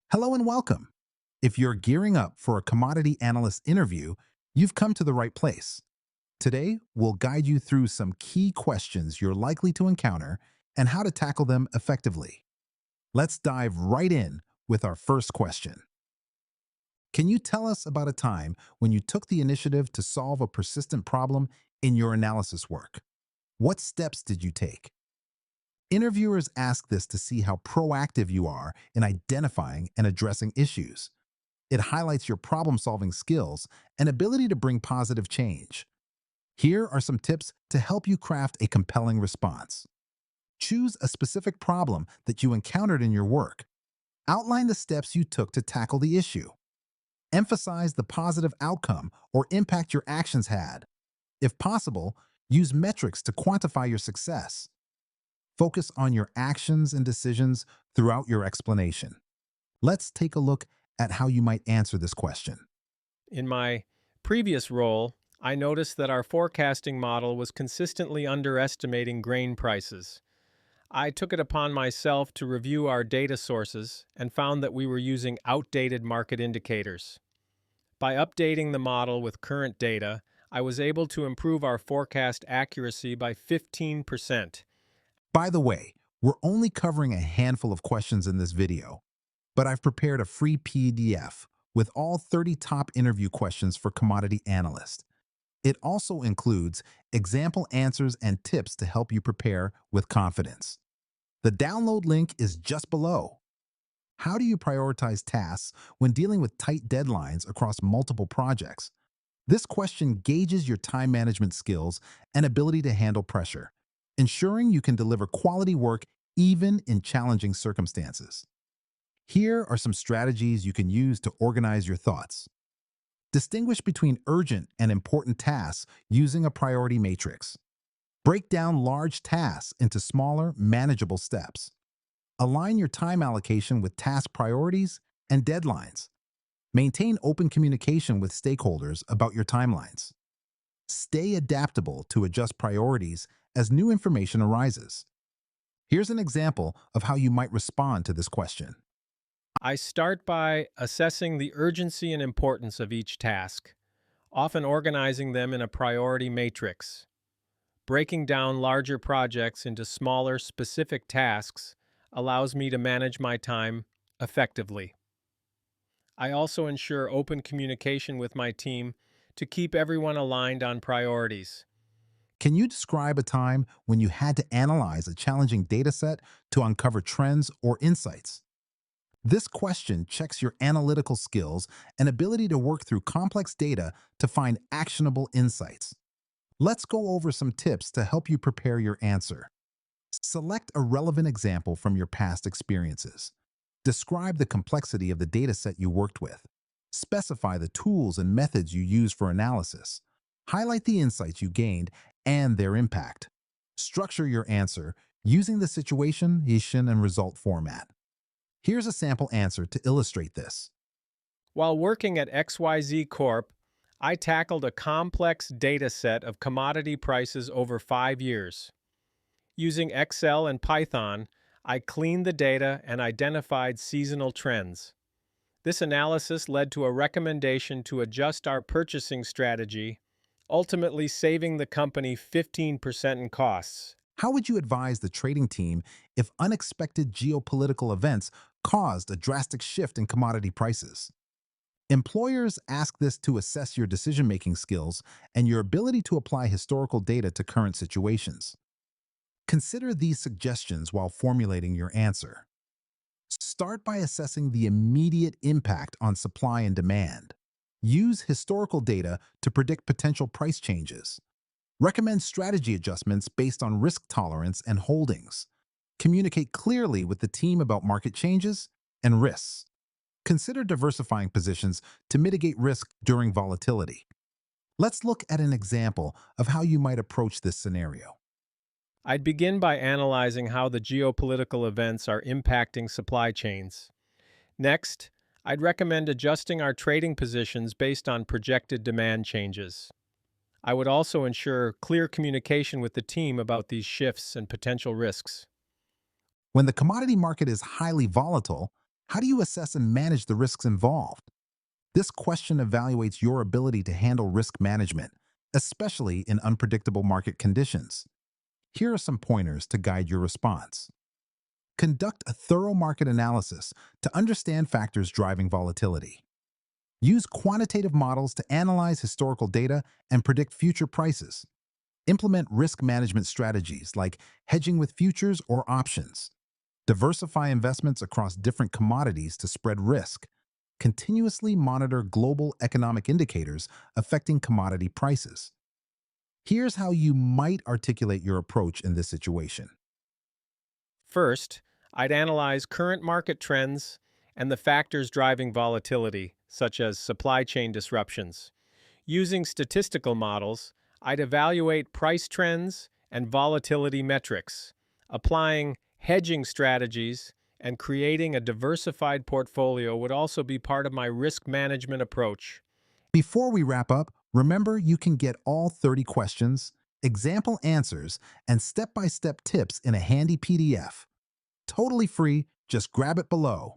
Hello and welcome. If you're gearing up for a commodity analyst interview, you've come to the right place. Today, we'll guide you through some key questions you're likely to encounter and how to tackle them effectively. Let's dive right in with our first question. Can you tell us about a time when you took the initiative to solve a persistent problem in your analysis work? What steps did you take? Interviewers ask this to see how proactive you are in identifying and addressing issues. It highlights your problem-solving skills and ability to bring positive change. Here are some tips to help you craft a compelling response. Choose a specific problem that you encountered in your work. Outline the steps you took to tackle the issue. Emphasize the positive outcome or impact your actions had. If possible, use metrics to quantify your success. Focus on your actions and decisions throughout your explanation. Let's take a look at how you might answer this question. In my previous role, I noticed that our forecasting model was consistently underestimating grain prices. I took it upon myself to review our data sources and found that we were using outdated market indicators. By updating the model with current data, I was able to improve our forecast accuracy by 15%. By the way, we're only covering a handful of questions in this video, but I've prepared a free PDF with all 30 top interview questions for Commodity Analyst. It also includes example answers and tips to help you prepare with confidence. The download link is just below. How do you prioritize tasks when dealing with tight deadlines across multiple projects? This question gauges your time management skills and ability to handle pressure, ensuring you can deliver quality work even in challenging circumstances. Here are some strategies you can use to organize your thoughts. Distinguish between urgent and important tasks using a priority matrix. Break down large tasks into smaller, manageable steps. Align your time allocation with task priorities and deadlines. Maintain open communication with stakeholders about your timelines. Stay adaptable to adjust priorities as new information arises. Here's an example of how you might respond to this question. I start by assessing the urgency and importance of each task, often organizing them in a priority matrix. Breaking down larger projects into smaller, specific tasks allows me to manage my time effectively. I also ensure open communication with my team to keep everyone aligned on priorities. Can you describe a time when you had to analyze a challenging data set to uncover trends or insights? This question checks your analytical skills and ability to work through complex data to find actionable insights. Let's go over some tips to help you prepare your answer. Select a relevant example from your past experiences. Describe the complexity of the data set you worked with. Specify the tools and methods you use for analysis. Highlight the insights you gained and their impact. Structure your answer using the situation, issue, and result format. Here's a sample answer to illustrate this. While working at XYZ Corp., I tackled a complex data set of commodity prices over 5 years. Using Excel and Python, I cleaned the data and identified seasonal trends. This analysis led to a recommendation to adjust our purchasing strategy, ultimately saving the company 15% in costs. How would you advise the trading team if unexpected geopolitical events caused a drastic shift in commodity prices? Employers ask this to assess your decision-making skills and your ability to apply historical data to current situations. Consider these suggestions while formulating your answer. Start by assessing the immediate impact on supply and demand. Use historical data to predict potential price changes. Recommend strategy adjustments based on risk tolerance and holdings. Communicate clearly with the team about market changes and risks. Consider diversifying positions to mitigate risk during volatility. Let's look at an example of how you might approach this scenario. I'd begin by analyzing how the geopolitical events are impacting supply chains. Next, I'd recommend adjusting our trading positions based on projected demand changes. I would also ensure clear communication with the team about these shifts and potential risks. When the commodity market is highly volatile, How do you assess and manage the risks involved? This question evaluates your ability to handle risk management, especially in unpredictable market conditions. Here are some pointers to guide your response. Conduct a thorough market analysis to understand factors driving volatility. Use quantitative models to analyze historical data and predict future prices. Implement risk management strategies like hedging with futures or options. Diversify investments across different commodities to spread risk. Continuously monitor global economic indicators affecting commodity prices. Here's how you might articulate your approach in this situation. First, I'd analyze current market trends and the factors driving volatility, such as supply chain disruptions. Using statistical models, I'd evaluate price trends and volatility metrics. Applying hedging strategies and creating a diversified portfolio would also be part of my risk management approach. Before we wrap up, remember you can get all 30 questions, example answers, and step-by-step tips in a handy PDF. Totally free, just grab it below.